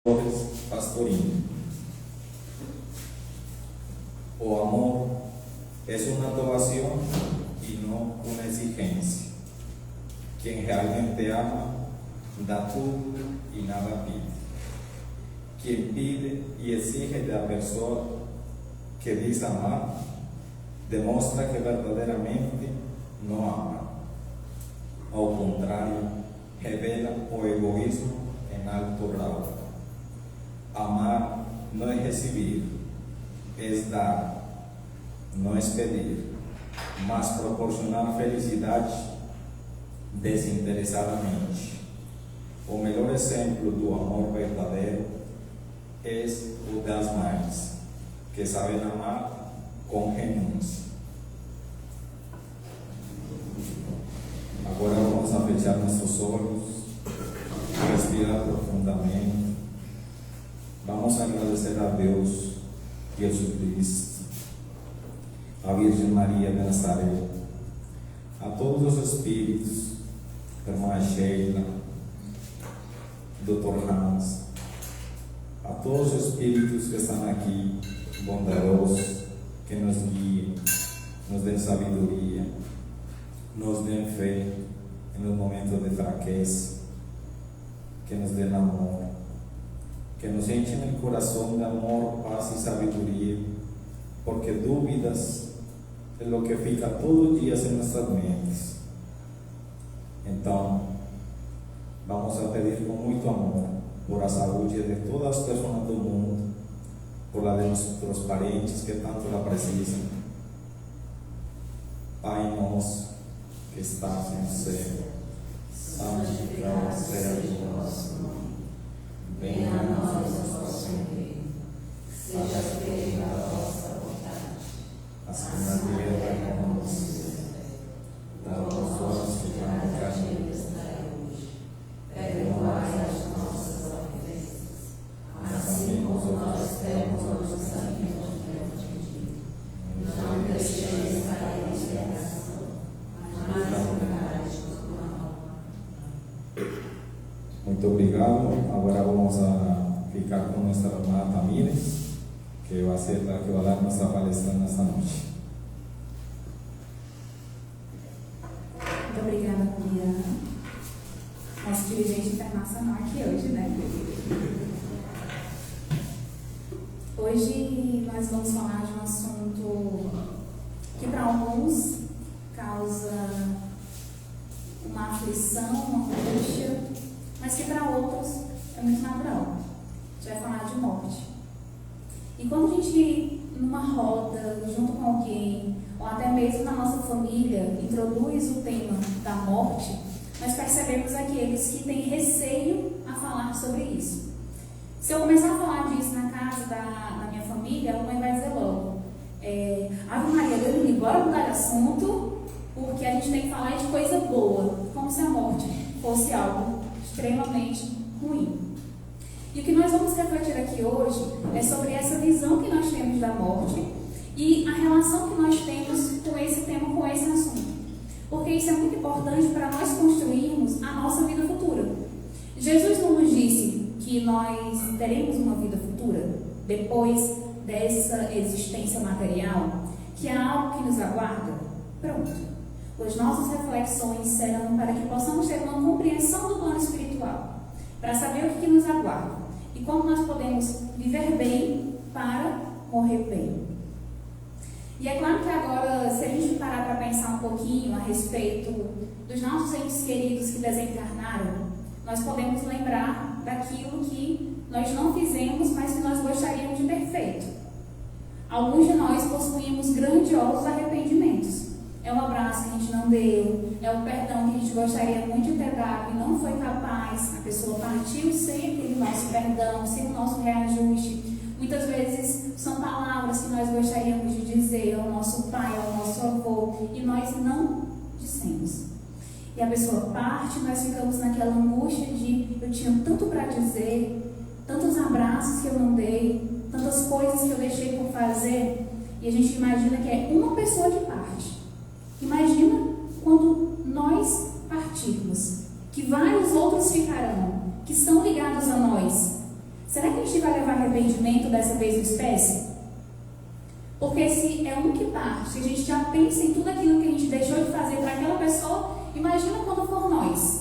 Pastorino. O amor es una donación y no una exigencia. Quien realmente ama da tudo y nada pide. Quien pide y exige de la persona que dice amar, demuestra que verdaderamente no ama. Ao contrário, revela o egoísmo en alto grado. Amar no es recibir, es dar, no es pedir, mas proporcionar felicidade desinteresadamente. O melhor exemplo do amor verdadeiro é o das mães, que sabem amar com renúncia. Agora vamos a fechar nossos olhos, respirar profundamente. Vamos a agradecer a Deus, Jesus Cristo, a Virgem Maria de Nazaré, a todos os espíritos, irmã Sheila, Dr. Hans, a todos os espíritos que estão aqui, bondosos, que nos guiem, nos dêem sabedoria, nos dêem fé nos momentos de fraqueza, que nos dêem amor, que nos enchem o coração de amor, paz e sabedoria, porque dúvidas é o que fica todos os dias em nossas mentes. Então, vamos a pedir com muito amor por a saúde de todas as pessoas do mundo, por a de nossos parentes que tanto la precisam. Pai nosso que estás no céu, santificado seja o vosso nome. Venha a nós o vosso reino, seja feita a vossa vontade, assim na terra como no céu. Dá-nos hoje o pão que nos dai hoje. Perdoai as nossas ofensas, assim como nós perdoamos a quem nos tem ofendido. Não deixeis cair em tentação, mas livrai-nos do mal. Muito obrigado. Agora vamos a ficar com nossa irmã Tamires, que vai ser a que vai dar nossa palestra nesta noite. Muito obrigada, Poliana, nosso dirigente internacional aqui hoje, né? Hoje nós vamos falar de um assunto que para alguns causa uma aflição, uma angústia, mas que para outros é muito natural. A gente vai falar de morte. E quando a gente, numa roda, junto com alguém, ou até mesmo na nossa família, introduz o tema da morte, nós percebemos aqueles que têm receio a falar sobre isso. Se eu começar a falar disso na casa da minha família, a mãe vai dizer logo: Ave Maria, Deus me bora mudar de assunto, porque a gente tem que falar de coisa boa, como se a morte fosse algo extremamente ruim. E o que nós vamos refletir aqui hoje é sobre essa visão que nós temos da morte e a relação que nós temos com esse tema, com esse assunto. Porque isso é muito importante para nós construirmos a nossa vida futura. Jesus não nos disse que nós teremos uma vida futura depois dessa existência material, que há algo que nos aguarda? Pronto. As nossas reflexões serão para que possamos ter uma compreensão do plano espiritual, para saber o que nos aguarda e como nós podemos viver bem para morrer bem. E é claro que agora, se a gente parar para pensar um pouquinho a respeito dos nossos entes queridos que desencarnaram, nós podemos lembrar daquilo que nós não fizemos, mas que nós gostaríamos de ter feito. Alguns de nós possuímos grandiosos arrependimentos. É um abraço que a gente não deu, é o perdão que a gente gostaria muito de ter dado e não foi capaz, a pessoa partiu sem aquele nosso perdão, sem o nosso reajuste. Muitas vezes são palavras que nós gostaríamos de dizer ao nosso pai, ao nosso avô, e nós não dissemos. E a pessoa parte, nós ficamos naquela angústia de: eu tinha tanto para dizer, tantos abraços que eu não dei, tantas coisas que eu deixei por fazer, e a gente imagina que é uma pessoa de parte. Imagina quando nós partirmos, que vários outros ficarão, que estão ligados a nós. gente vai levar arrependimento dessa vez no espécie? Porque se é um que parte, se a gente já pensa em tudo aquilo que a gente deixou de fazer para aquela pessoa, imagina quando for nós.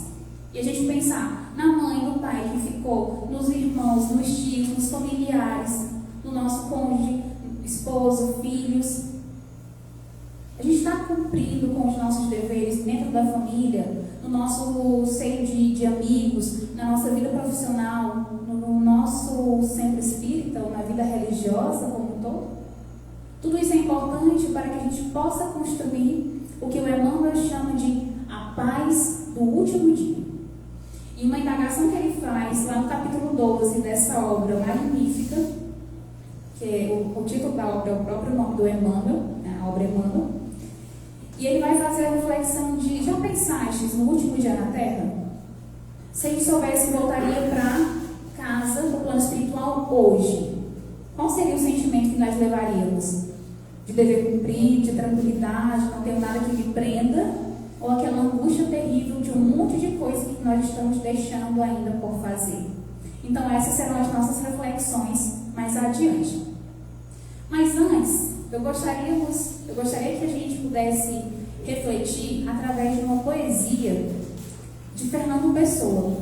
E a gente pensar na mãe, no pai que ficou, nos irmãos, nos tios, nos familiares, no nosso cônjuge, esposo, filhos. A gente está cumprindo com os nossos deveres dentro da família, no nosso seio de amigos, na nossa vida profissional, no nosso centro espírita ou na vida religiosa como um todo. Tudo isso é importante para que a gente possa construir o que o Emmanuel chama de a paz do último dia. E uma indagação que ele faz lá no capítulo 12 dessa obra magnífica, que é o título da obra é o próprio nome do Emmanuel, a obra Emmanuel, e ele vai fazer a reflexão de: já pensastes no último dia na Terra? Se a gente soubesse que voltaria para casa do plano espiritual hoje, qual seria o sentimento que nós levaríamos? De dever cumprir, de tranquilidade, não ter nada que me prenda, ou aquela angústia terrível de um monte de coisa que nós estamos deixando ainda por fazer? Então essas serão as nossas reflexões mais adiante. Mas antes, eu gostaria que a gente pudesse refletir através de uma poesia de Fernando Pessoa.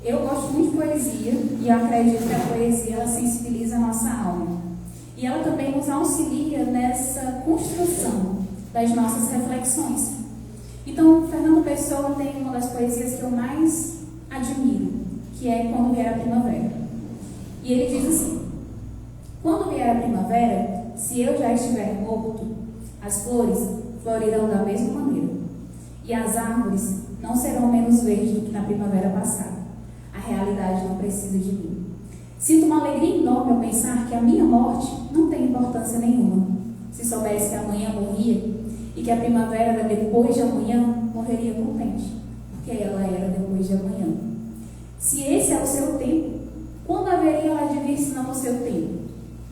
Eu gosto muito de poesia e eu acredito que a poesia ela sensibiliza a nossa alma. E ela também nos auxilia nessa construção das nossas reflexões. Então, Fernando Pessoa tem uma das poesias que eu mais admiro, que é Quando Vier a Primavera. E ele diz assim: quando vier a primavera, se eu já estiver morto, as flores florirão da mesma maneira, e as árvores não serão menos verdes do que na primavera passada. A realidade não precisa de mim. Sinto uma alegria enorme ao pensar que a minha morte não tem importância nenhuma. Se soubesse que amanhã morria e que a primavera era depois de amanhã, morreria contente, porque ela era depois de amanhã. Se esse é o seu tempo, quando haveria ela de vir senão no seu tempo?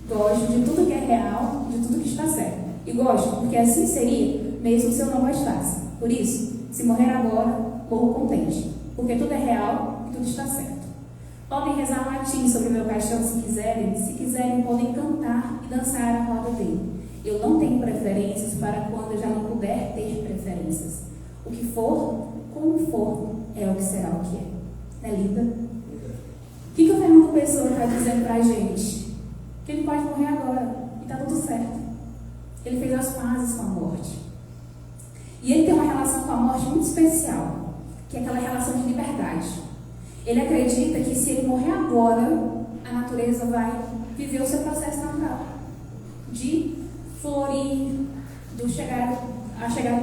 Gosto de tudo que é real, de tudo que está certo. E gosto porque assim seria, mesmo se eu não gostasse. Por isso, se morrer agora, morro contente, porque tudo é real e tudo está certo. Podem rezar latim sobre o meu caixão se quiserem podem cantar e dançar à roda dele. Eu não tenho preferências para quando eu já não puder ter preferências. O que for, como for, é o que será o que é. Não é linda? O que o Fernando Pessoa está dizendo para a gente? Que ele pode morrer agora e está tudo certo. Ele fez as pazes com a morte. E ele tem uma relação com a morte muito especial, que é aquela relação de liberdade. Ele acredita que se ele morrer agora, a natureza vai viver o seu processo natural de florir, do chegar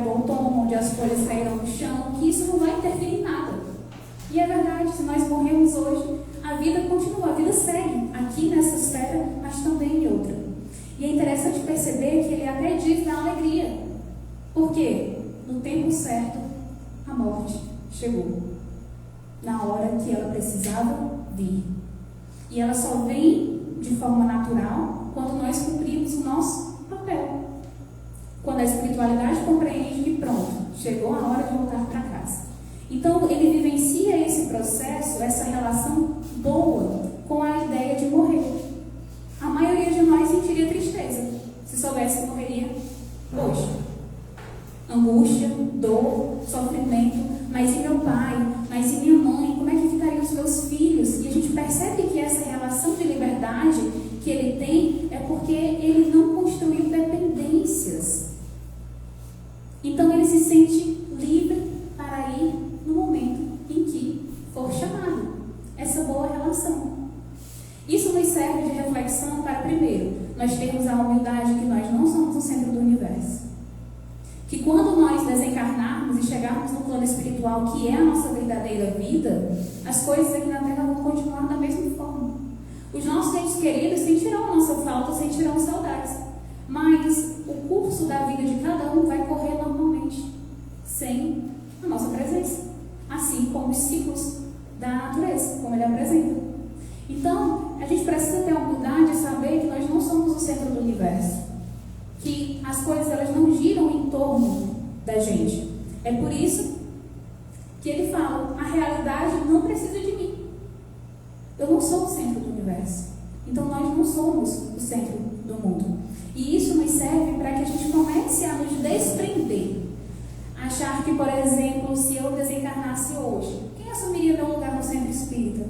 do outono, onde as folhas caíram no chão, que isso não vai interferir em nada. E é verdade, se nós morremos hoje, a vida continua, a vida segue aqui nessa esfera, mas também em outra. E é interessante perceber que ele até diz na alegria. Por quê? No tempo certo, a morte chegou. Na hora que ela precisava vir. E ela só vem de forma natural quando nós cumprimos o nosso papel. Quando a espiritualidade compreende que pronto, chegou a hora de voltar para casa. Então ele vivencia esse processo, essa relação boa com a ideia de morrer. A maioria de nós sentiria tristeza se soubesse que morreria hoje. Angústia, dor, sofrimento. Mas e meu pai? Mas e minha mãe? Como é que ficariam os meus filhos? E a gente percebe que essa relação de liberdade que ele tem é porque ele não construiu dependências. Então ele se sente livre para ir no momento em que for chamado. Essa boa relação. Isso nos serve de reflexão para, primeiro, nós termos a humildade que nós não somos o centro do universo. Que quando nós desencarnarmos e chegarmos no plano espiritual, que é a nossa verdadeira vida, as coisas aqui na Terra vão continuar da mesma forma. Os nossos entes queridos sentirão a nossa falta, sentirão saudades. Mas o curso da vida de cada um vai correr normalmente, sem a nossa presença. Assim como os ciclos da natureza, como ele apresenta. Então, a gente precisa ter a humildade de saber que nós não somos o centro do universo. Que as coisas elas não giram em torno da gente. É por isso que ele fala, a realidade não precisa de mim. Eu não sou o centro do universo. Então nós não somos o centro do mundo. E isso nos serve para que a gente comece a nos desprender. Achar que, por exemplo, se eu desencarnasse hoje, quem assumiria meu lugar no centro espírita?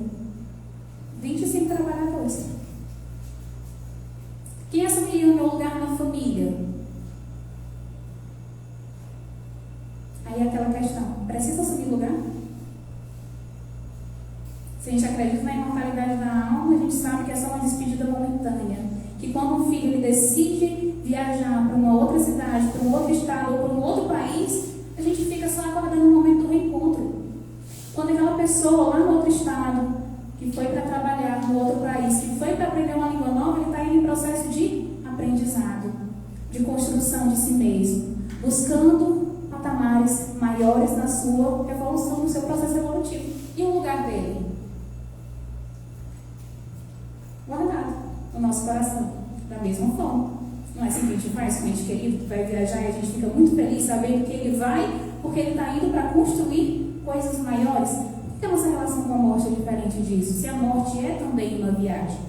25 trabalhadores. Quem assumiria o meu lugar na família? Aí é aquela questão, precisa assumir lugar? Se a gente acredita na imortalidade da alma, a gente sabe que é só uma despedida momentânea. Que quando um filho ele decide viajar para uma outra cidade, para um outro estado ou para um outro país, a gente fica só aguardando o momento do reencontro. Quando aquela pessoa lá no outro estado, que foi para trabalhar no outro país, que foi para aprender uma língua nova, ele está indo em processo de aprendizado, de construção de si mesmo, buscando patamares maiores na sua evolução, no seu processo evolutivo. E o lugar dele? Guardado no nosso coração, da mesma forma. Não é assim que a gente faz com o ente querido que vai viajar e a gente fica muito feliz sabendo que ele vai, porque ele está indo para construir coisas maiores. Por que a nossa relação com a morte é diferente disso? Se a morte é também uma viagem,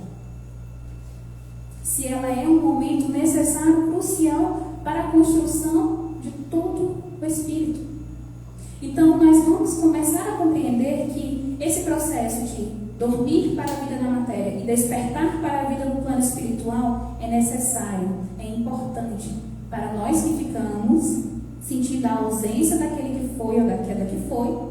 se ela é um momento necessário, crucial para a construção de todo o espírito. Então nós vamos começar a compreender que esse processo de dormir para a vida na matéria e despertar para a vida no plano espiritual é necessário, é importante para nós que ficamos sentindo a ausência daquele que foi ou daquela que foi,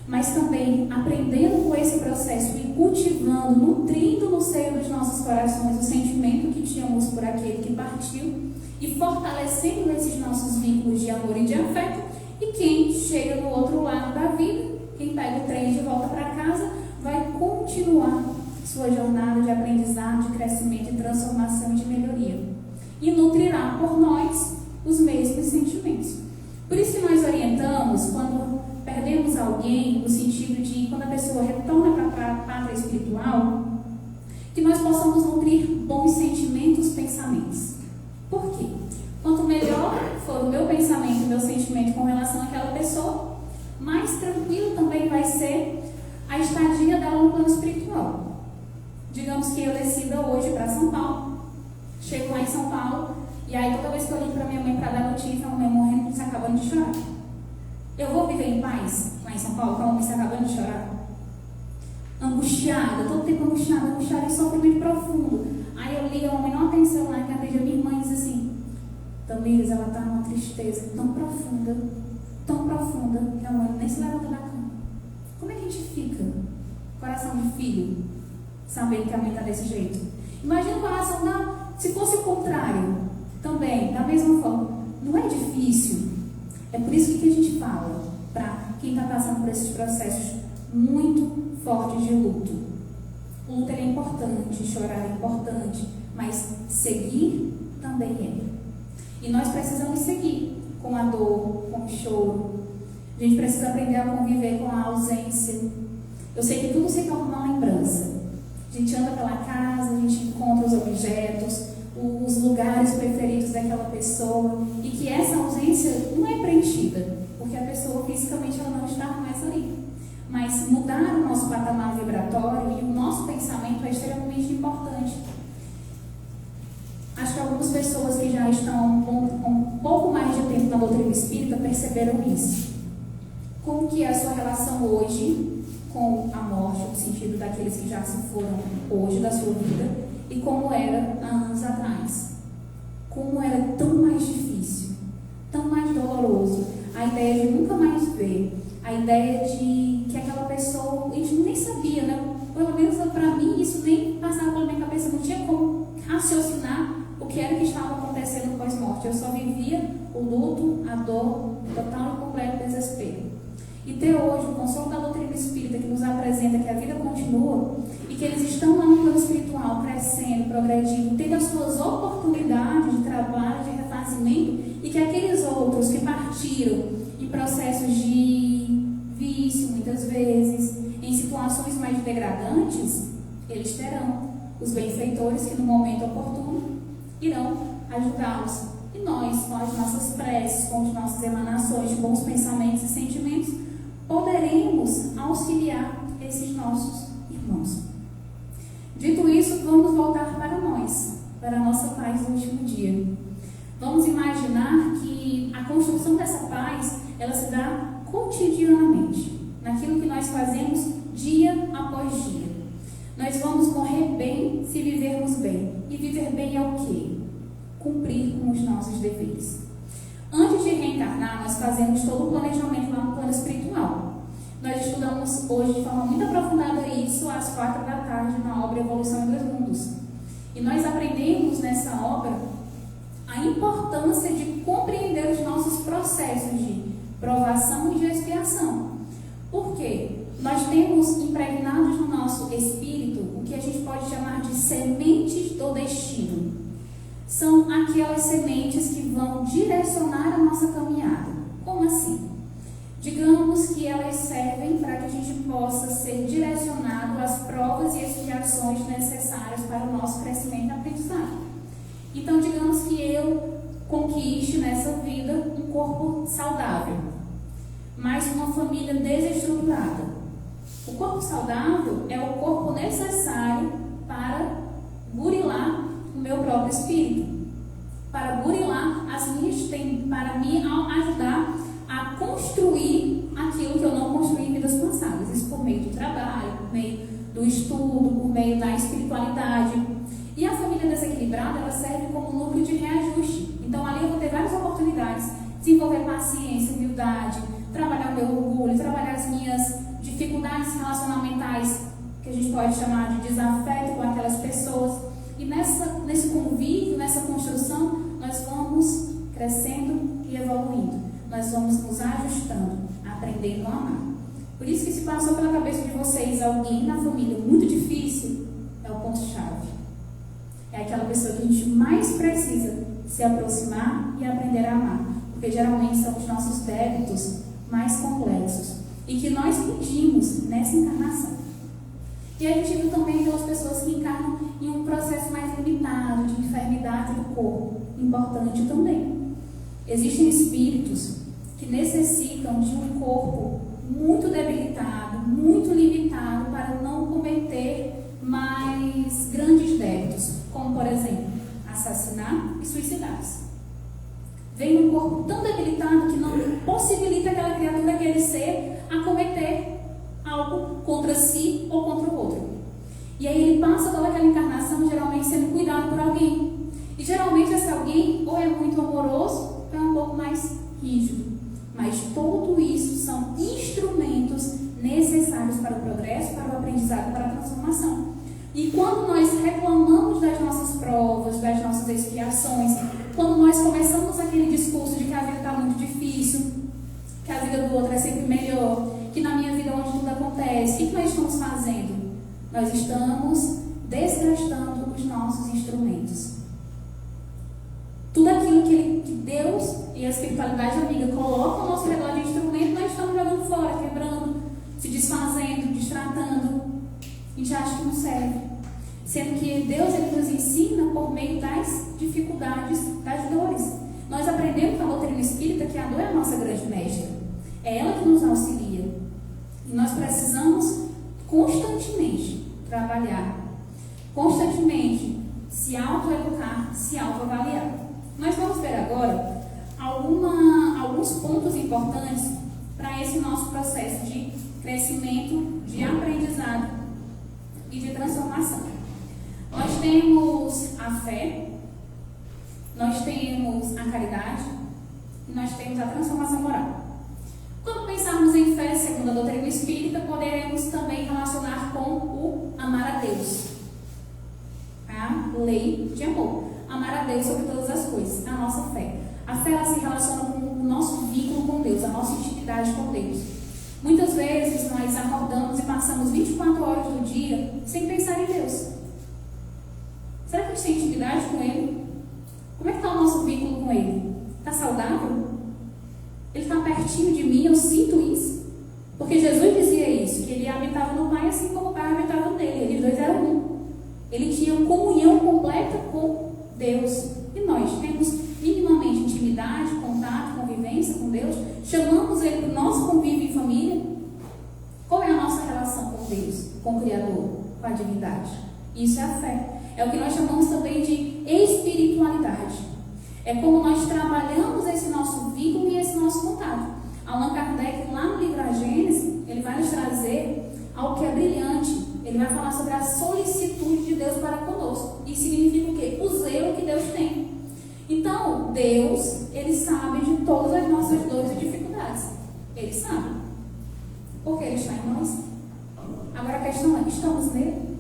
mas também aprendendo com esse processo e cultivando, nutrindo no seio dos nossos corações o sentimento que tínhamos por aquele que partiu e fortalecendo esses nossos vínculos de amor e de afeto. E quem chega no outro lado da vida, quem pega o trem de volta para casa, vai continuar sua jornada de aprendizado, de crescimento, de transformação e de melhoria. E nutrirá por nós os mesmos sentimentos. Por isso que nós orientamos, quando perdemos alguém, no sentido de quando a pessoa retorna para a pátria espiritual, que nós possamos nutrir bons sentimentos, pensamentos. Por quê? Quanto melhor for o meu pensamento, o meu sentimento com relação àquela pessoa, mais tranquilo também vai ser a estadia dela no plano espiritual. Digamos que eu decida hoje para São Paulo, chego lá em São Paulo, e aí toda vez que eu ligo para minha mãe para dar notícia, a mamãe morrendo, se acabando de chorar. Eu vou viver em paz lá em São Paulo, com a mamãe se acabando de chorar? Angustiada, todo tempo angustiada em sofrimento profundo. Aí eu ligo, a mamãe não atende o celular, que atende a minha irmã e diz assim: Tamires, ela está numa tristeza tão profunda, que a mãe nem se levanta da cama. Como é que a gente fica? Coração de filho, sabendo que a mãe está desse jeito. Imagina o coração se fosse o contrário, também, da mesma forma. Não é difícil. É por isso que a gente fala, para quem está passando por esses processos muito fortes de luto. O luto é importante, chorar é importante, mas seguir também é. E nós precisamos seguir com a dor, com o choro. A gente precisa aprender a conviver com a ausência. Eu sei que tudo se torna uma lembrança. A gente anda pela casa, a gente encontra os objetos, os lugares preferidos daquela pessoa, e que essa ausência não é preenchida, porque a pessoa fisicamente ela não está mais ali. Mas mudar o nosso patamar vibratório e o nosso pensamento é extremamente importante. Acho que algumas pessoas que já estão com um pouco mais de tempo na doutrina espírita perceberam isso. Como que é a sua relação hoje com a morte, no sentido daqueles que já se foram hoje da sua vida, e como era há anos atrás? Como era tão mais difícil, tão mais doloroso, a ideia de nunca mais ver, a ideia de que aquela pessoa, a gente nem sabia, né? Pelo menos para mim isso nem passava pela minha cabeça, não tinha como raciocinar o que era que estava acontecendo pós-morte. Eu só vivia o luto, a dor, o total e completo desespero. E ter hoje o consolo da doutrina espírita que nos apresenta que a vida continua e que eles estão lá no plano espiritual, crescendo, progredindo, tendo as suas oportunidades de trabalho, de refazimento, e que aqueles outros que partiram em processos de vício, muitas vezes, em situações mais degradantes, eles terão os benfeitores que no momento oportuno irão ajudá-los. E nós, com as nossas preces, com as nossas emanações de bons pensamentos e sentimentos, poderemos auxiliar esses nossos irmãos. Dito isso, vamos voltar para nós, para a nossa paz no último dia. Vamos imaginar que a construção dessa paz, ela se dá cotidianamente, naquilo que nós fazemos dia após dia. Nós vamos morrer bem se vivermos bem. E viver bem é o quê? Cumprir com os nossos deveres. Antes de reencarnar, nós fazemos todo o planejamento lá no plano espiritual. Nós estudamos hoje de forma muito aprofundada isso às 4 da tarde na obra Evolução em 2 Mundos. E nós aprendemos nessa obra a importância de compreender os nossos processos de provação e de expiação. Por quê? Nós temos impregnados no nosso espírito o que a gente pode chamar de sementes do destino. São aquelas sementes que vão direcionar a nossa caminhada. Como assim? Digamos que elas servem para que a gente possa ser direcionado às provas e expiações necessárias para o nosso crescimento e aprendizado. Então, digamos que eu conquiste nessa vida um corpo saudável, mas uma família desestruturada. O corpo saudável é o corpo necessário para burilar o meu próprio espírito, para burilar para me ajudar a construir aquilo que eu não construí em vidas passadas. Isso por meio do trabalho, por meio do estudo, por meio da espiritualidade. E a família desequilibrada, ela serve como núcleo de reajuste. Então, ali eu vou ter várias oportunidades, desenvolver paciência, humildade, trabalhar o meu orgulho, trabalhar as minhas dificuldades relacionamentais, que a gente pode chamar de desafeto com aquelas pessoas. E nesse convívio, nessa construção, nós vamos crescendo e evoluindo. Nós vamos nos ajustando, aprendendo a amar. Por isso que se passou pela cabeça de vocês alguém na família muito difícil, é o ponto-chave. É aquela pessoa que a gente mais precisa se aproximar e aprender a amar. Porque geralmente são os nossos débitos mais complexos e que nós pedimos nessa encarnação. E a gente viu também aquelas pessoas que encarnam em um processo mais limitado de enfermidade do corpo. Importante também. Existem espíritos que necessitam de um corpo muito debilitado, muito limitado, para não cometer mais grandes débitos, como, por exemplo, assassinar e suicidar-se. Vem um corpo tão debilitado que não possibilita aquela criatura, aquele ser, a cometer algo contra si ou contra o outro. E aí ele passa toda aquela encarnação geralmente sendo cuidado por alguém. E geralmente esse alguém ou é muito amoroso ou é um pouco mais rígido. Mas tudo isso são instrumentos necessários para o progresso, para o aprendizado, para a transformação. E quando nós reclamamos das nossas provas, das nossas expiações, quando nós começamos aquele discurso de que a vida está muito difícil, que a vida do outro é sempre melhor, que na minha vida onde tudo acontece, o que nós estamos fazendo? Nós estamos desgastando os nossos instrumentos. Tudo aquilo que Deus e a espiritualidade amiga colocam ao nosso redor de instrumento, nós estamos jogando fora, quebrando, se desfazendo, destratando. A gente acha que não serve. Sendo que Deus ele nos ensina por meio das dificuldades, das dores. Nós aprendemos com a doutrina espírita que a dor é a nossa grande mestra. É ela que nos auxilia. E nós precisamos constantemente trabalhar, constantemente se autoeducar, se autoavaliar. Nós vamos ver agora alguns pontos importantes para esse nosso processo de crescimento, de aprendizado e de transformação. Nós temos a fé, nós temos a caridade e nós temos a transformação moral. Quando pensarmos em fé, segundo a doutrina espírita, poderemos também relacionar com o amar a Deus, a lei de amor. Amar a Deus sobre todas as coisas, a nossa fé. A fé ela se relaciona com o nosso vínculo com Deus, a nossa intimidade com Deus. Muitas vezes nós acordamos e passamos 24 horas do dia sem pensar em Deus. Será que a gente tem intimidade com Ele? Como é que está o nosso vínculo com Ele? Está saudável? Ele está pertinho de mim, eu sinto isso. Porque Jesus dizia isso, que Ele habitava no Pai assim como o Pai habitava nele. Eles dois eram um. Ele tinha comunhão completa com Deus. E nós temos minimamente intimidade, contato, convivência com Deus? Chamamos Ele para o nosso convívio em família? Qual é a nossa relação com Deus, com o Criador, com a divindade? Isso é a fé. É o que nós chamamos também de espiritualidade. É como nós trabalhamos esse nosso vínculo e esse nosso contato. Allan Kardec, lá no livro A Gênese, ele vai nos trazer algo que é brilhante. Ele vai falar sobre a solicitude de Deus para conosco. Isso significa o quê? O zelo que Deus tem. Então, Deus, Ele sabe de todas as nossas dores e dificuldades. Ele sabe. Porque Ele está em nós. Agora a questão é, estamos nele?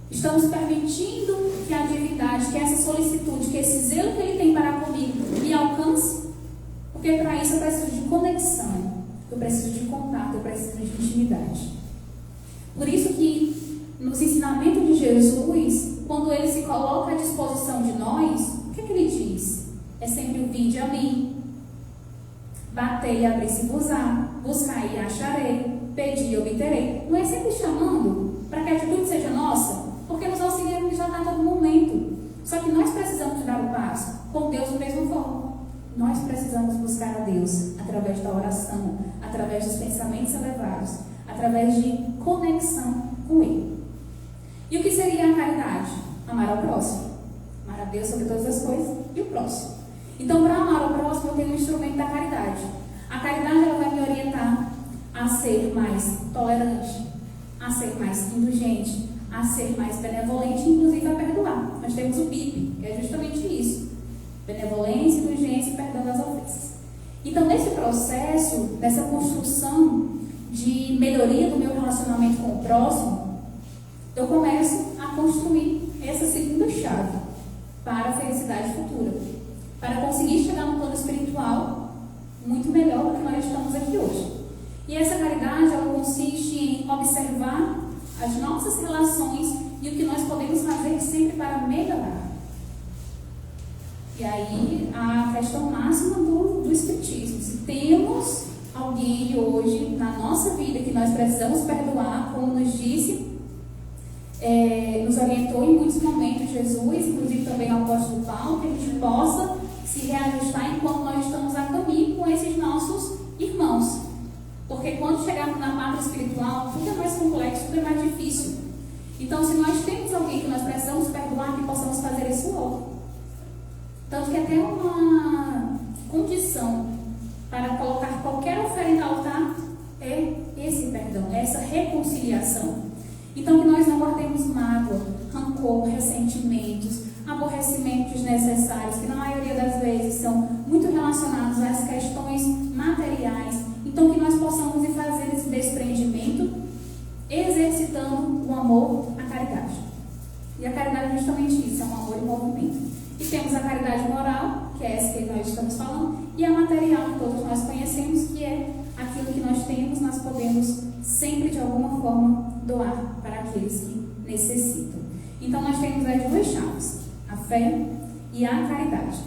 Estamos permitindo que a divindade, que essa solicitude, que esse zelo que Ele tem para comigo me alcance? Porque para isso eu preciso de conexão, eu preciso de contato, eu preciso de intimidade. Por isso que nos ensinamentos de Jesus, quando Ele se coloca à disposição de nós, o que Ele diz? É sempre o vinde a mim, batei e abri-se-vos-á, buscai e acharei, pedi e obterei. Não é sempre chamando para que a atitude seja nossa, porque nos auxiliamos já está a todo momento. Só que nós precisamos dar o passo com Deus da mesma forma. Nós precisamos buscar a Deus através da oração, através dos pensamentos elevados, através de conexão com Ele. E o que seria a caridade? Amar ao próximo. Amar a Deus sobre todas as coisas e o próximo. Então, para amar ao próximo, eu tenho um instrumento da caridade. A caridade ela vai me orientar a ser mais tolerante, a ser mais indulgente, a ser mais benevolente, inclusive a perdoar. Nós temos o BIP, que é justamente isso. Benevolência, indulgência e perdão das ofensas. Então, nesse processo, dessa construção de melhoria do meu relacionamento com o próximo, eu começo a construir essa segunda chave para a felicidade futura, para conseguir chegar no plano espiritual muito melhor do que nós estamos aqui hoje. E essa caridade, ela consiste em observar as nossas relações e o que nós podemos fazer sempre para melhorar. E aí, a questão máxima do Espiritismo. Se temos alguém hoje na nossa vida que nós precisamos perdoar, como nos disse, nos orientou em muitos momentos Jesus, inclusive também o apóstolo Paulo, que a gente possa se reajustar enquanto nós estamos a caminho com esses nossos irmãos. Porque quando chegarmos na parte espiritual, tudo é mais complexo, tudo é mais difícil. Então, se nós temos alguém que nós precisamos perdoar, que possamos fazer isso logo. Tanto que até uma condição para colocar qualquer oferenda ao altar é esse perdão, é essa reconciliação. Então, que nós não guardemos mágoa, rancor, ressentimentos, aborrecimentos desnecessários, que na maioria das vezes são muito relacionados às questões materiais. Então, que nós possamos ir fazer esse desprendimento, exercitando o amor, a caridade. E a caridade é justamente isso, é um amor em movimento. E temos a caridade moral, que é essa que nós estamos falando, e a material, que todos nós conhecemos, que é aquilo que nós temos, nós podemos sempre, de alguma forma, doar para aqueles que necessitam. Então, nós temos as duas chaves, a fé e a caridade.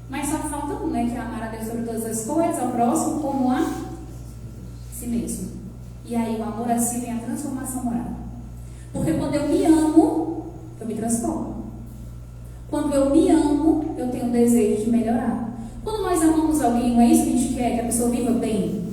Mas só falta um, né? Que é amar a Deus sobre todas as coisas, ao próximo, como a si mesmo. E aí, o amor a si vem a transformação moral. Porque quando eu me amo, eu me transformo. Quando eu me amo, eu tenho um desejo de melhorar. Quando nós amamos alguém, não é isso que a gente quer, que a pessoa viva bem?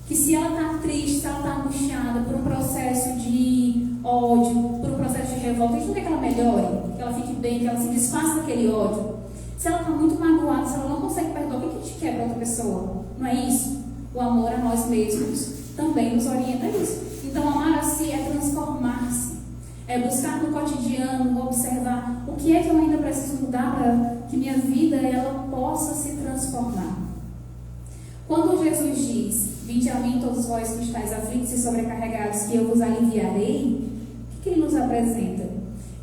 Que se ela está triste, se ela está angustiada por um processo de ódio, por um processo de revolta, a gente não quer que ela melhore, que ela fique bem, que ela se desfaça daquele ódio. Se ela está muito magoada, se ela não consegue perdoar, o que a gente quer para outra pessoa? Não é isso? O amor a nós mesmos também nos orienta a isso. Então, amar a si é transformar-se. É buscar no cotidiano, observar o que é que eu ainda preciso mudar para que minha vida ela possa se transformar. Quando Jesus diz, vinde a mim todos vós que estáis aflitos e sobrecarregados, que eu vos aliviarei, o que Ele nos apresenta?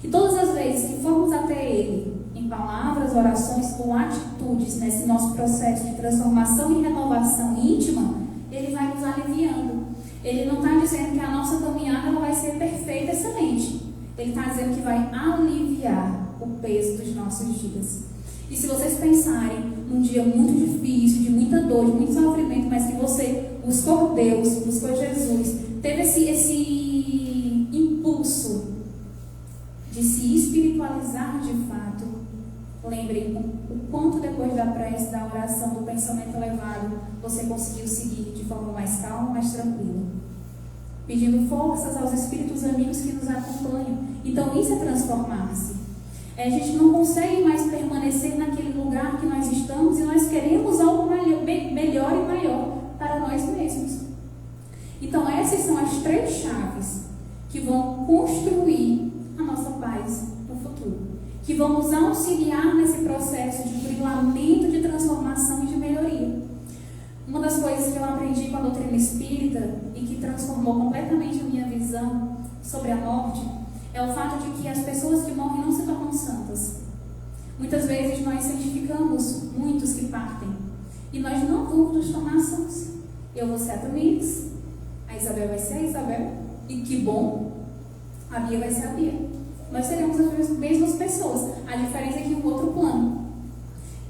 Que todas as vezes que formos até Ele, em palavras, orações ou atitudes, nesse nosso processo de transformação e renovação íntima, Ele vai nos aliviando. Ele não está dizendo que a nossa caminhada ela vai ser perfeita, excelente. Ele está dizendo que vai aliviar o peso dos nossos dias. E se vocês pensarem num dia muito difícil, de muita dor, de muito sofrimento, mas que você buscou Deus, buscou Jesus, teve esse impulso de se espiritualizar de fato, lembrem o quanto depois da prece, da oração, do pensamento elevado, você conseguiu seguir de forma mais calma, mais tranquila. pedindo forças aos espíritos amigos que nos acompanham. Então isso é transformar-se. A gente não consegue mais permanecer naquele lugar que nós estamos e nós queremos algo melhor e maior para nós mesmos. Então essas são as 3 chaves que vão construir a nossa paz no futuro, que vão nos auxiliar nesse processo de burilamento, de transformação e de melhoria. Uma das coisas que eu aprendi com a doutrina espírita e que transformou completamente a minha visão sobre a morte é o fato de que as pessoas que morrem não se tornam santas. Muitas vezes nós santificamos muitos que partem e nós não vamos nos tornar santos. Eu vou ser a Tamires, a Isabel vai ser a Isabel, e que bom, a Bia vai ser a Bia. Nós seremos as mesmas pessoas, a diferença é que um outro plano.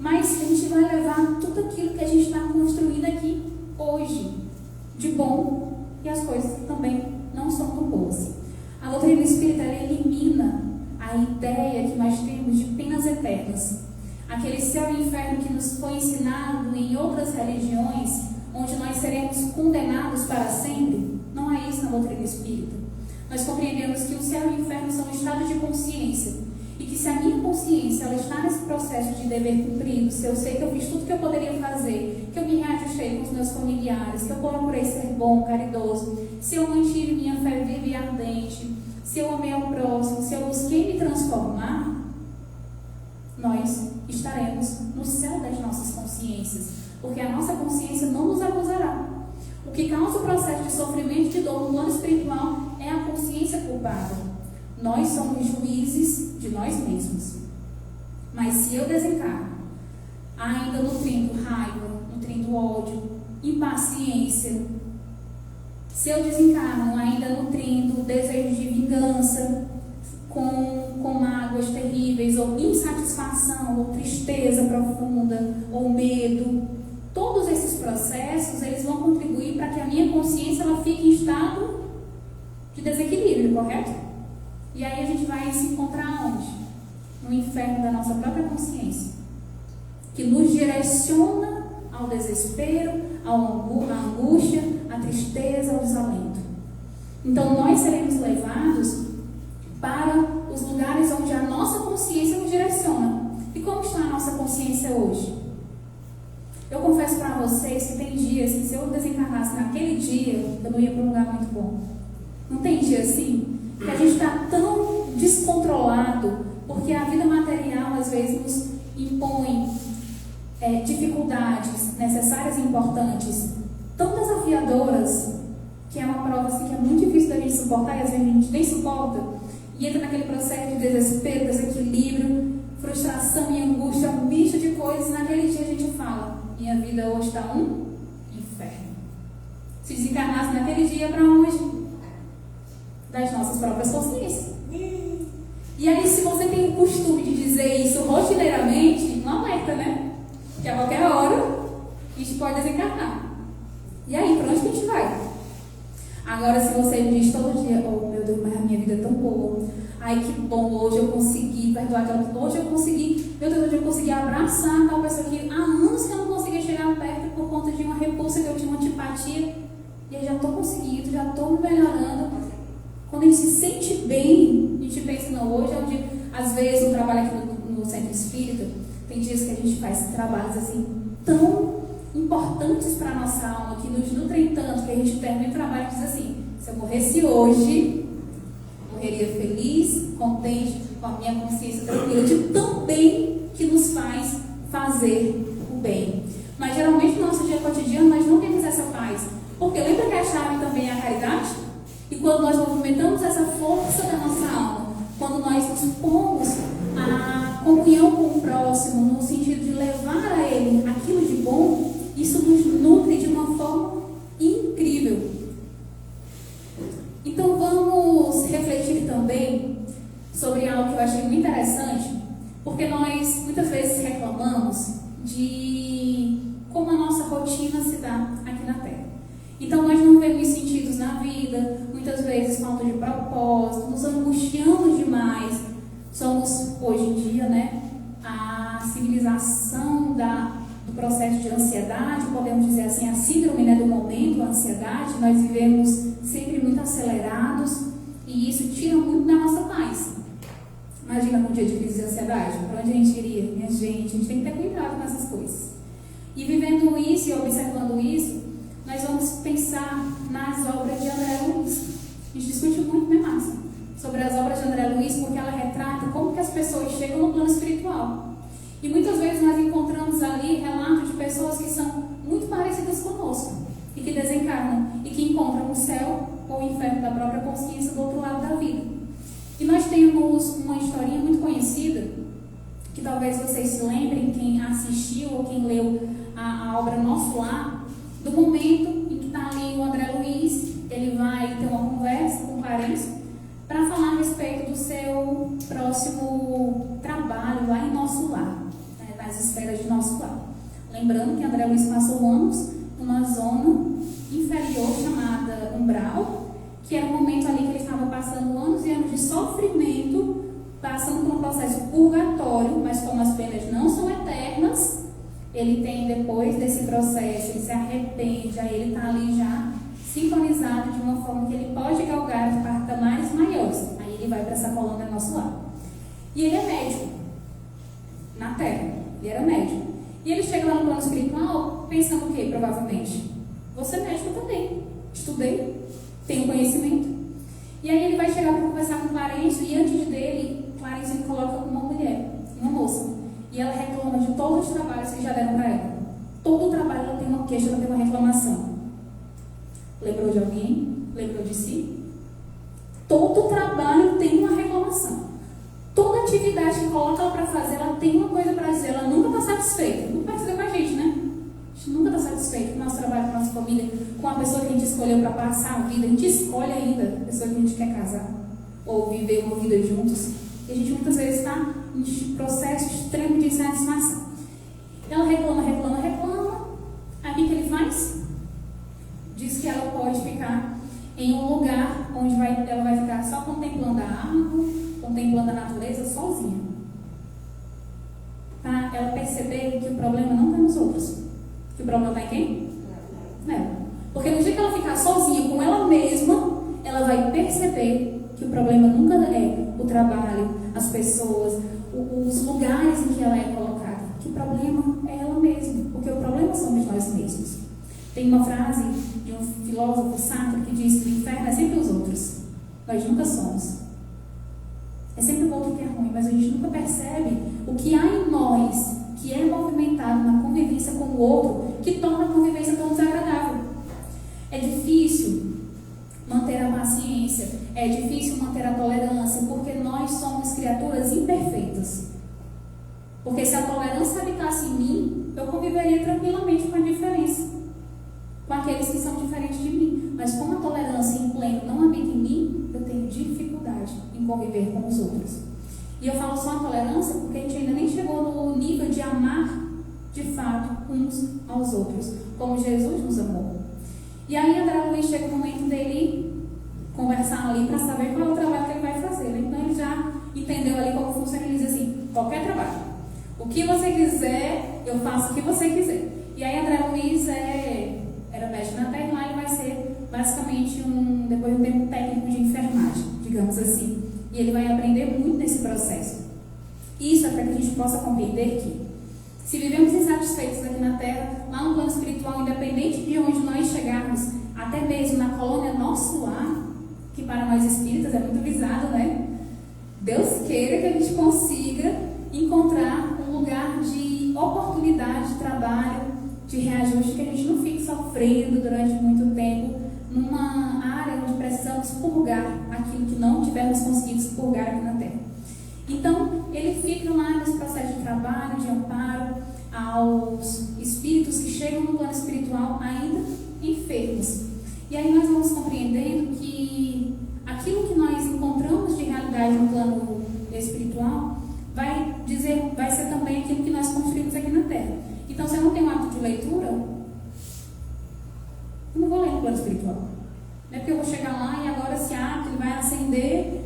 Mas a gente vai levar tudo aquilo que a gente está construindo aqui hoje de bom, e as coisas também não são tão boas. A doutrina espírita elimina a ideia que nós temos de penas eternas. Aquele céu e inferno que nos foi ensinado em outras religiões, onde nós seremos condenados para sempre, não é isso na doutrina espírita. Nós compreendemos que o céu e o inferno são estados de consciência, e que se a minha consciência ela está nesse processo de dever cumprido, se eu sei que eu fiz tudo que eu poderia fazer, que eu me reajustei com os meus familiares, que eu procurei ser bom, caridoso, se eu mantive minha fé viva e ardente, se eu amei ao próximo, se eu busquei me transformar, nós estaremos no céu das nossas consciências, porque a nossa consciência não nos acusará. O que causa o processo de sofrimento e de dor no plano espiritual é a consciência culpada. Nós somos juízes de nós mesmos. Mas se eu desencarno, ainda nutrindo raiva, nutrindo ódio, impaciência, se eu desencarno ainda nutrindo desejo de vingança, com mágoas terríveis, ou insatisfação, ou tristeza profunda, ou medo, todos esses processos, eles vão contribuir para que a minha consciência ela fique em estado de desequilíbrio, correto? E aí a gente vai se encontrar onde? No inferno da nossa própria consciência, que nos direciona ao desespero, à angústia, à tristeza, ao desalento. Então nós seremos levados para os lugares onde a nossa consciência nos direciona. E como está a nossa consciência hoje? Eu confesso para vocês que tem dias que se eu desencarnasse naquele dia, eu não ia para um lugar muito bom. Não tem dia assim? Que a gente está tão descontrolado, porque a vida material às vezes nos impõe dificuldades necessárias e importantes, tão desafiadoras, que é uma prova assim, que é muito difícil da gente suportar, e às vezes a gente nem suporta, e entra naquele processo de desespero, desequilíbrio, frustração e angústia, um misto de coisas. Naquele dia a gente fala: minha vida hoje está um inferno. Se desencarnasse naquele dia, para onde? Das nossas próprias consciências. E aí, se você tem o costume de dizer isso rotineiramente, não alerta, né? Que a qualquer hora a gente pode desencarnar. E aí, para onde que a gente vai? Agora, se você me diz todo dia: oh meu Deus, mas a minha vida é tão boa, ai que bom, hoje eu consegui perdoar aquela, hoje eu consegui, meu Deus, hoje eu consegui abraçar tal pessoa que há anos que eu não conseguia chegar perto por conta de uma repulsa, que eu tinha uma antipatia, e eu já estou conseguindo, já estou me melhorando. Quando a gente se sente bem, a gente pensa: não, hoje é um dia. Às vezes, eu trabalho aqui no centro espírita, tem dias que a gente faz trabalhos assim tão importantes para a nossa alma, que nos nutrem tanto, que a gente termina o trabalho e diz assim: se eu morresse hoje, morreria feliz, contente, com a minha consciência tranquila, de tão bem que nos faz fazer o bem. Mas geralmente no nosso dia cotidiano nós não temos essa paz, porque lembra que a chave também é a caridade? E quando nós movimentamos essa força da nossa alma, quando nós nos pomos a comunhão com o próximo, no sentido de levar a ele aquilo de bom, isso nos nutre de uma forma incrível. Então vamos refletir também sobre algo que eu achei muito interessante, porque nós muitas vezes reclamamos de como a nossa rotina se dá aqui na Terra. Então nós não vemos sentidos na vida, muitas vezes falta de propósito, nos angustiamos demais. Somos hoje em dia, né, a civilização do processo de ansiedade, podemos dizer assim, a síndrome, né, do momento, a ansiedade. Nós vivemos sempre muito acelerados e isso tira muito da nossa paz. Imagina um dia de crise de ansiedade, para onde a gente iria? Minha gente, a gente tem que ter cuidado com essas coisas. E vivendo isso e observando isso, nós vamos pensar nas obras de André Luiz. A gente discute muito, né, Márcia, sobre as obras de André Luiz, porque ela retrata como que as pessoas chegam no plano espiritual. E muitas vezes nós encontramos ali relatos de pessoas que são muito parecidas conosco e que desencarnam e que encontram o céu ou o inferno da própria consciência do outro lado da vida. E nós temos uma historinha muito conhecida, que talvez vocês se lembrem, quem assistiu ou quem leu a obra Nosso Lar, do momento em que está ali o André Luiz, ele vai ter uma conversa com Clarice para falar a respeito do seu próximo trabalho lá em Nosso Lar, né, nas esferas de Nosso Lar. Lembrando que André Luiz passou anos numa zona inferior chamada umbral, que era um momento ali que ele estava passando anos e anos de sofrimento, passando por um processo purgatório, mas como as penas não são eternas, ele tem, depois desse processo, ele se arrepende, aí ele está ali já sintonizado de uma forma que ele pode galgar patamares maiores. Aí ele vai para essa colônia Nosso Lar. E ele é médico na Terra, ele era médico. E ele chega lá no plano espiritual pensando o quê? Provavelmente, vou ser médico também, estudei, tenho conhecimento. E aí ele vai chegar para conversar com Clarice, e antes dele, Clarice ele coloca uma mulher, uma moça, e ela reclama de todos os trabalhos que já deram para ela. Todo o trabalho ela tem uma queixa, ela tem uma reclamação. Lembrou de alguém? Lembrou de si? Todo trabalho tem uma reclamação. Toda atividade que coloca ela para fazer, ela tem uma coisa para dizer, ela nunca está satisfeita. Não precisa com a gente, né? A gente nunca está satisfeito com o nosso trabalho, com a nossa família, com a pessoa que a gente escolheu para passar a vida. A gente escolhe ainda a pessoa que a gente quer casar ou viver uma vida juntos. E a gente muitas vezes está em processo extremo de insatisfação. Ela reclama. Aí o que ele faz? Diz que ela pode ficar em um lugar onde ela vai ficar só contemplando a árvore, contemplando a natureza sozinha. Para ela perceber que o problema não está nos outros. Que o problema está em quem? Nela. Porque no dia que ela ficar sozinha com ela mesma, ela vai perceber que o problema nunca é o trabalho, as pessoas, os lugares em que ela é colocada. Que o problema é ela mesma. Porque o problema somos nós mesmos. Tem uma frase de um filósofo, Sartre, que diz que o inferno é sempre os outros. Nós nunca somos. É sempre o outro que é ruim, mas a gente nunca percebe o que há em nós, que é movimentado na convivência com o outro, que torna a convivência tão desagradável. É difícil manter a paciência, é difícil manter a tolerância, porque nós somos criaturas imperfeitas. Porque se a tolerância habitasse em mim, eu conviveria tranquilamente com a diferença, com aqueles que são diferentes de mim. Mas como a tolerância em pleno não habita em mim, eu tenho dificuldade em conviver com os outros. E eu falo só a tolerância porque a gente ainda nem chegou no nível de amar de fato uns aos outros, como Jesus nos amou. E aí André Luiz chega o momento dele conversar ali para saber qual é o trabalho que ele vai fazer. Então ele já entendeu ali como funciona. Ele diz assim: qualquer trabalho, o que você quiser, eu faço o que você quiser. E aí André Luiz era médico na Terra, e lá ele vai ser basicamente depois de um tempo técnico de enfermagem, digamos assim. E ele vai aprender muito nesse processo. Isso é para que a gente possa compreender que, se vivemos insatisfeitos aqui na Terra, lá no plano espiritual, independente de onde nós chegarmos, até mesmo na colônia Nosso Lar, que para nós espíritas é muito visado, né? Deus queira que a gente consiga encontrar um lugar de oportunidade de trabalho, de reajuste, que a gente não fique sofrendo durante muito tempo numa área onde precisamos purgar aquilo que não tivermos conseguido purgar aqui na Terra. Então, ele fica lá nesse processo de trabalho, de amparo aos espíritos que chegam no plano espiritual ainda enfermos. E aí nós vamos compreendendo que aquilo que nós encontramos de realidade no plano espiritual vai ser também aquilo que nós construímos aqui na Terra. Então, se eu não tenho um hábito de leitura, eu não vou ler no plano espiritual. Não é porque eu vou chegar lá e agora esse hábito ele vai acender.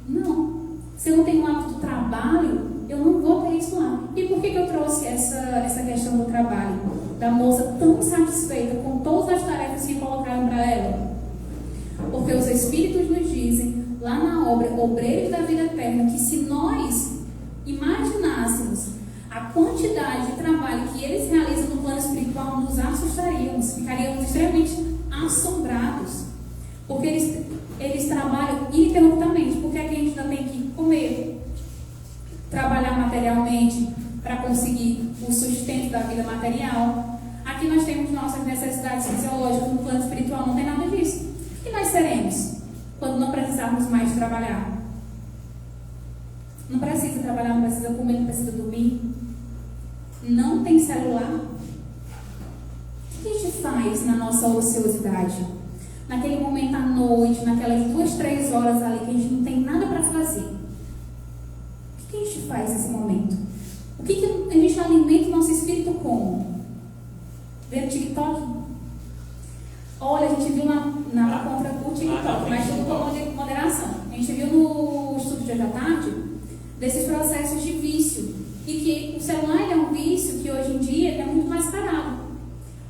Não. Se eu não tenho um hábito de trabalho, eu não vou ter isso lá. E E por que eu trouxe essa questão do trabalho? Da moça tão satisfeita com todas as tarefas que colocaram para ela? Porque os Espíritos nos dizem, lá na obra Obreiros da Vida Eterna, que se nós imaginássemos a quantidade de trabalho que eles realizam no plano espiritual, nos assustaríamos, ficaríamos extremamente assombrados. Porque eles trabalham ininterruptamente. Porque aqui a gente ainda tem que comer, trabalhar materialmente para conseguir o sustento da vida material. Aqui nós temos nossas necessidades fisiológicas, no plano espiritual não tem nada disso. O que nós seremos quando não precisarmos mais trabalhar? Não precisa trabalhar, não precisa comer, não precisa dormir. Não tem celular. O que a gente faz na nossa ociosidade? Naquele momento à noite, naquelas 2, 3 horas ali que a gente não tem nada para fazer. O que a gente faz nesse momento? O que a gente alimenta o nosso espírito como? Vendo TikTok? Olha, a gente viu na contra o TikTok, mas tudo com moderação. A gente viu no estudo de hoje à tarde desses processos de vício. E que o celular é um vício que hoje em dia é muito mais parado.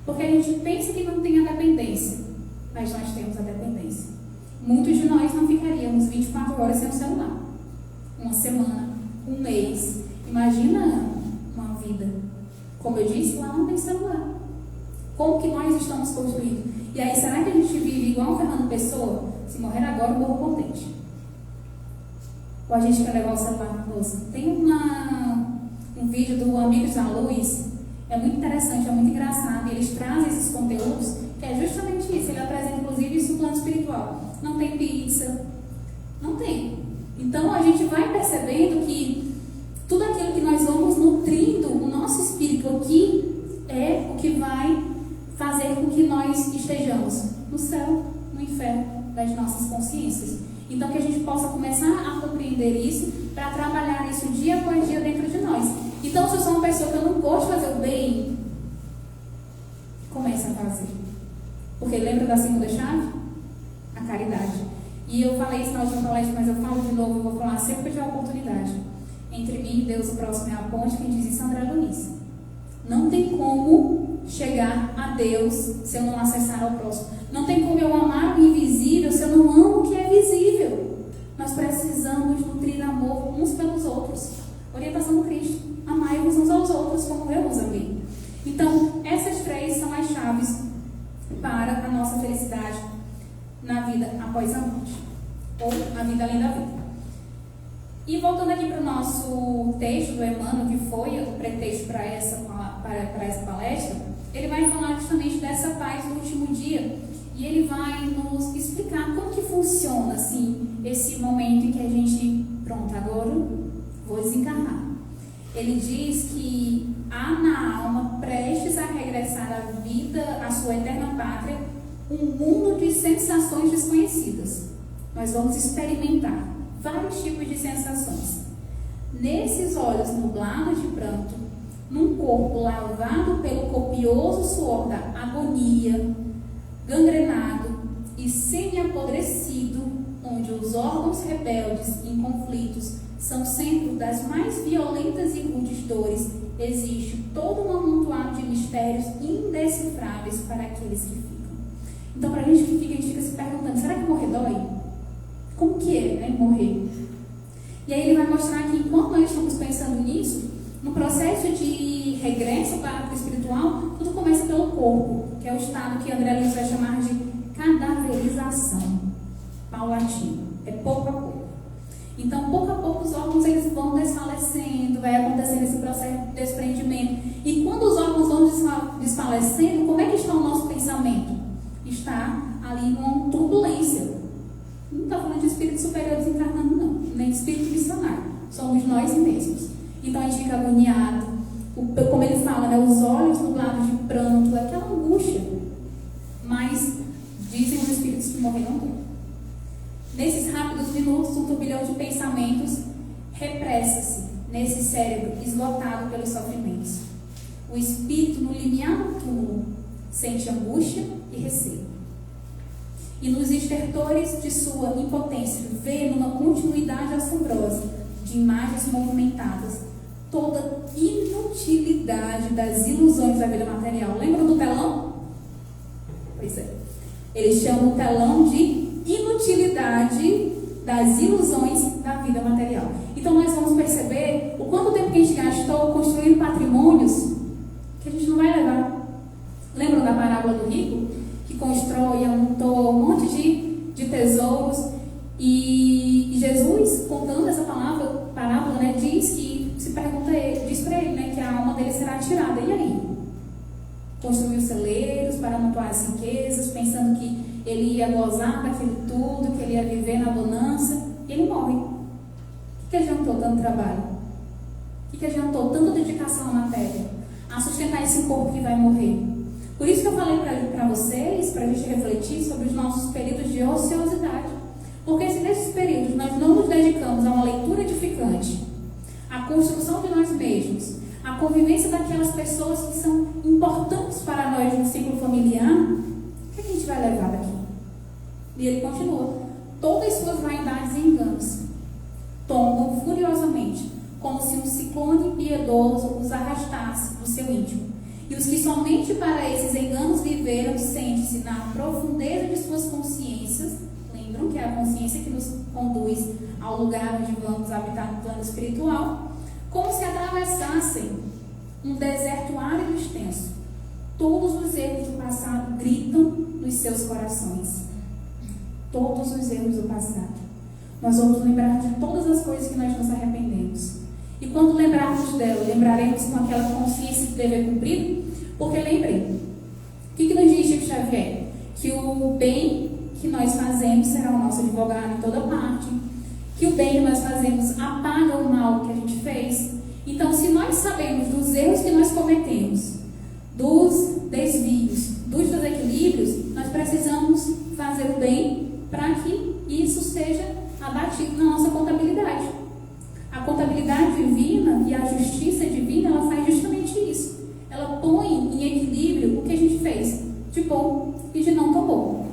Porque a gente pensa que não tem a dependência, mas nós temos a dependência. Muitos de nós não ficaríamos 24 horas sem o celular. Uma semana, um mês. Imagina uma vida. Como eu disse, lá não tem celular. Como que nós estamos construindo? E aí, será que a gente vive igual o Fernando Pessoa? Se morrer agora, eu morro contente. Ou a gente quer levar o celular conosco? Tem um vídeo do Amigos da Luz, é muito interessante, é muito engraçado. E eles trazem esses conteúdos, que é justamente isso. Ele apresenta, inclusive, isso no plano espiritual. Não tem pizza, não tem. Então, a gente vai percebendo que tudo aquilo que nós vamos nutrindo o nosso espírito aqui é o que vai fazer com que nós estejamos no céu, no inferno das nossas consciências. Então, que a gente possa começar a compreender isso para trabalhar isso dia após dia dentro de nós. Então, se eu sou uma pessoa que eu não gosto de fazer o bem, comece a fazer. Porque lembra da segunda chave? A caridade. E eu falei isso na última palestra, mas eu falo de novo, eu vou falar sempre que eu tiver oportunidade. Entre mim e Deus, o próximo é a ponte. Quem diz isso é André Luiz. Não tem como chegar a Deus se eu não acessar ao próximo. Não tem como eu amar o invisível se eu não amo o que é visível. Nós precisamos nutrir amor uns pelos outros. Orientação do Cristo. Amai-vos uns aos outros como eu vos amei. Então, essas 3 são as chaves para a nossa felicidade na vida após a morte. Ou a vida além da vida. E voltando aqui para o nosso texto do Emmanuel, que foi o pretexto para essa palestra, ele vai falar justamente dessa paz do último dia. E ele vai nos explicar como que funciona assim, esse momento em que a gente, pronto, agora vou desencarnar. Ele diz que há na alma, prestes a regressar à vida, à sua eterna pátria, um mundo de sensações desconhecidas. Nós vamos experimentar vários tipos de sensações. Nesses olhos nublados de pranto, num corpo lavado pelo copioso suor da agonia, gangrenado e semi-apodrecido, onde os órgãos rebeldes em conflitos são centro das mais violentas e rudes dores, existe todo um amontoado de mistérios indecifráveis para aqueles que ficam. Então, para a gente fica se perguntando, será que morrer dói? Como que é, né, morrer? E aí ele vai mostrar que enquanto nós estamos pensando nisso, no processo de regresso para o espiritual, tudo começa pelo corpo, que é o estado que André Luiz vai chamar de cadaverização paulatino. É pouco a pouco. Então, pouco a pouco, os órgãos eles vão desfalecendo, vai acontecendo esse processo de desprendimento. E quando os órgãos vão desfalecendo, como é que está o nosso pensamento? Está ali numa turbulência. Não está falando de espírito superior desencarnando, não. Nem de espírito missionário. Somos nós mesmos. Então, a gente fica agoniado. Como ele fala, né, os olhos nublados de pranto, aquela angústia. Mas, dizem os espíritos que morreram. Nesses rápidos minutos, um turbilhão de pensamentos repressa-se nesse cérebro esgotado pelos sofrimentos. O espírito, no limiar do túmulo, sente angústia e receio. E nos estertores de sua impotência, vê numa continuidade assombrosa de imagens movimentadas toda inutilidade das ilusões da vida material. Lembram do telão? Pois é. Eles chamam o telão de inutilidade das ilusões da vida material. Então nós vamos perceber o quanto tempo que a gente gastou construindo patrimônios que a gente não vai levar. Lembram da parábola do rico? Que constrói, amontou um monte de tesouros. E Jesus, contando essa parábola, né, diz para ele, né, que a alma dele será tirada. E aí? Construiu celeiros para amontoar as riquezas, pensando que ele ia gozar daquilo tudo, que ele ia viver na bonança, e ele morre. O que adiantou tanto trabalho? O que adiantou tanta dedicação à matéria? A sustentar esse corpo que vai morrer? Por isso que eu falei para vocês, para a gente refletir sobre os nossos períodos de ociosidade. Porque se nesses períodos nós não nos dedicamos a uma leitura edificante, a construção de nós mesmos, a convivência daquelas pessoas que são importantes para nós no ciclo familiar, o que a gente vai levar daqui? E ele continua: todas suas vaidades e enganos tombam furiosamente, como se um ciclone impiedoso os arrastasse do seu íntimo. E os que somente para esses enganos viveram, sentem-se na profundeza de suas consciências. Lembram que é a consciência que nos conduz ao lugar onde vamos habitar no plano espiritual, como se atravessassem um deserto árido e extenso. Todos os erros do passado gritam nos seus corações. Todos os erros do passado. Nós vamos lembrar de todas as coisas que nós nos arrependemos. E quando lembrarmos dela, lembraremos com aquela consciência de dever cumprido. Porque lembrem, o que nos diz Chico Xavier? Que o bem que nós fazemos será o nosso advogado em toda parte. Que o bem que nós fazemos apaga o mal que a gente fez. Então, se nós sabemos dos erros que nós cometemos, dos desvios, dos desequilíbrios, nós precisamos fazer o bem para que isso seja abatido na nossa contabilidade. A contabilidade divina e a justiça divina, ela faz justamente isso. Ela põe em equilíbrio o que a gente fez de bom e de não tão bom.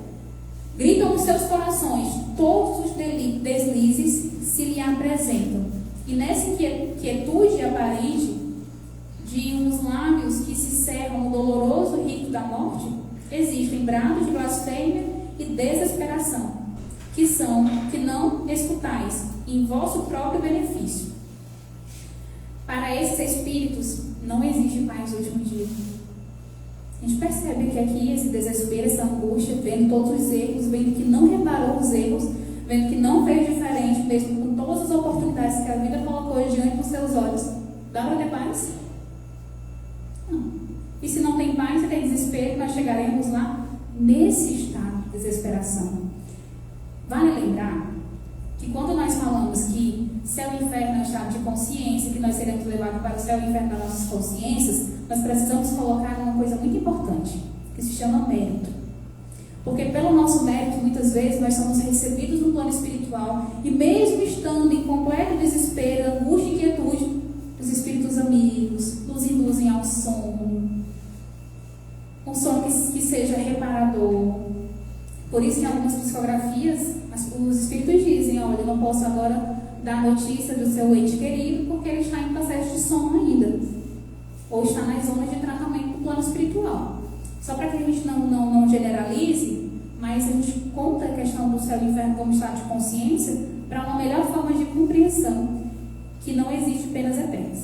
Gritam nos seus corações, todos os deslizes se lhe apresentam. E nessa quietude aparente de uns lábios que se cerram no doloroso rito da morte, existem brados de blasfêmia e desesperação, que não escutais em vosso próprio benefício. Para esses espíritos não existe mais o último dia. A gente percebe que aqui esse desespero, essa angústia, vendo todos os erros, vendo que não reparou os erros, vendo que não fez diferente, mesmo com todas as oportunidades que a vida colocou diante dos seus olhos, dá para ter paz? Não. E se não tem paz e tem desespero, nós chegaremos lá nesse estado de desesperação. Vale lembrar que quando nós falamos que céu e inferno é um estado de consciência, que nós seremos levados para o céu e inferno das nossas consciências, nós precisamos colocar uma coisa muito importante, que se chama mérito. Porque pelo nosso mérito, muitas vezes, nós somos recebidos no plano espiritual e mesmo estando em completo desespero, angústia e inquietude, os espíritos amigos nos induzem ao sono. Um sono que seja reparador. Por isso, em algumas psicografias, os espíritos dizem: olha, eu não posso agora dar notícia do seu ente querido porque ele está em processo de sono ainda, ou está nas zonas de tratamento do plano espiritual. Só para que a gente não generalize, mas a gente conta a questão do céu e inferno como estado de consciência para uma melhor forma de compreensão, que não existe penas eternas.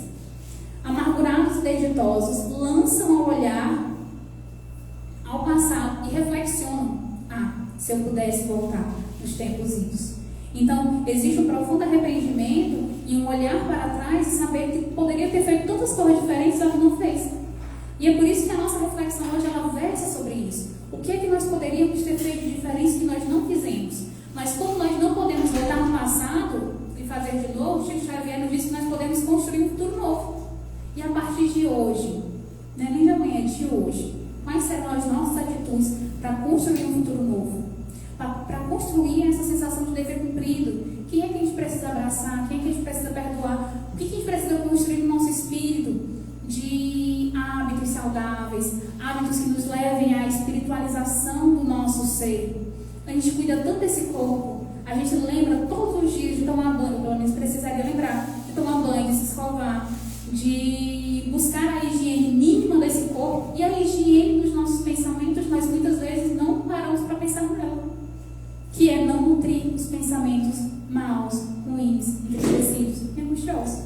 Amargurados e desditosos lançam ao olhar ao passado e reflexionam: se eu pudesse voltar nos tempos idos. Então, existe um profundo arrependimento e um olhar para trás e saber que poderia ter feito tantas coisas diferentes, só que não fez. E é por isso que a nossa reflexão hoje, ela versa sobre isso. O que é que nós poderíamos ter feito de diferente que nós não fizemos? Mas como nós não podemos voltar no passado e fazer de novo, Chico Xavier nos diz que nós podemos construir um futuro novo. E a partir de hoje, não é nem de amanhã, de hoje, quais serão as nossas atitudes para construir um futuro novo? Para construir essa sensação de dever cumprido. Quem é que a gente precisa abraçar? Quem é que a gente precisa perdoar? O que a gente precisa construir no nosso espírito de hábitos saudáveis, hábitos que nos levem à espiritualização do nosso ser? A gente cuida tanto desse corpo, a gente lembra todos os dias de tomar banho, pelo menos precisaria lembrar de tomar banho, de se escovar, de buscar a higiene mínima desse corpo e a higiene dos nossos pensamentos, nós muitas vezes não paramos para pensar nela, que é não nutrir os pensamentos maus, ruins, entristecidos e angustiosos.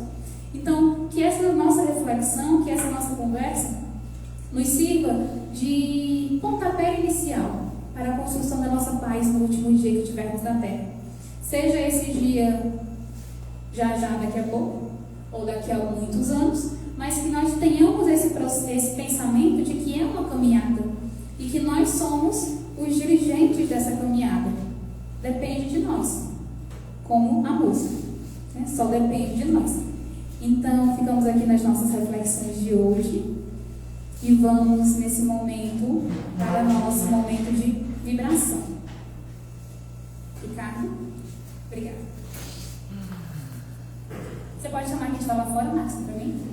Então, que essa nossa reflexão, que essa nossa conversa nos sirva de pontapé inicial para a construção da nossa paz no último dia que tivermos na Terra. Seja esse dia já daqui a pouco, ou daqui a muitos anos, mas que nós tenhamos esse pensamento de que é uma caminhada e que nós somos os dirigentes dessa caminhada. Depende de nós, como a música, né? Só depende de nós. Então, ficamos aqui nas nossas reflexões de hoje e vamos, nesse momento, para o nosso momento de vibração. Ricardo, obrigada. Você pode chamar quem está lá fora, Márcio, para mim?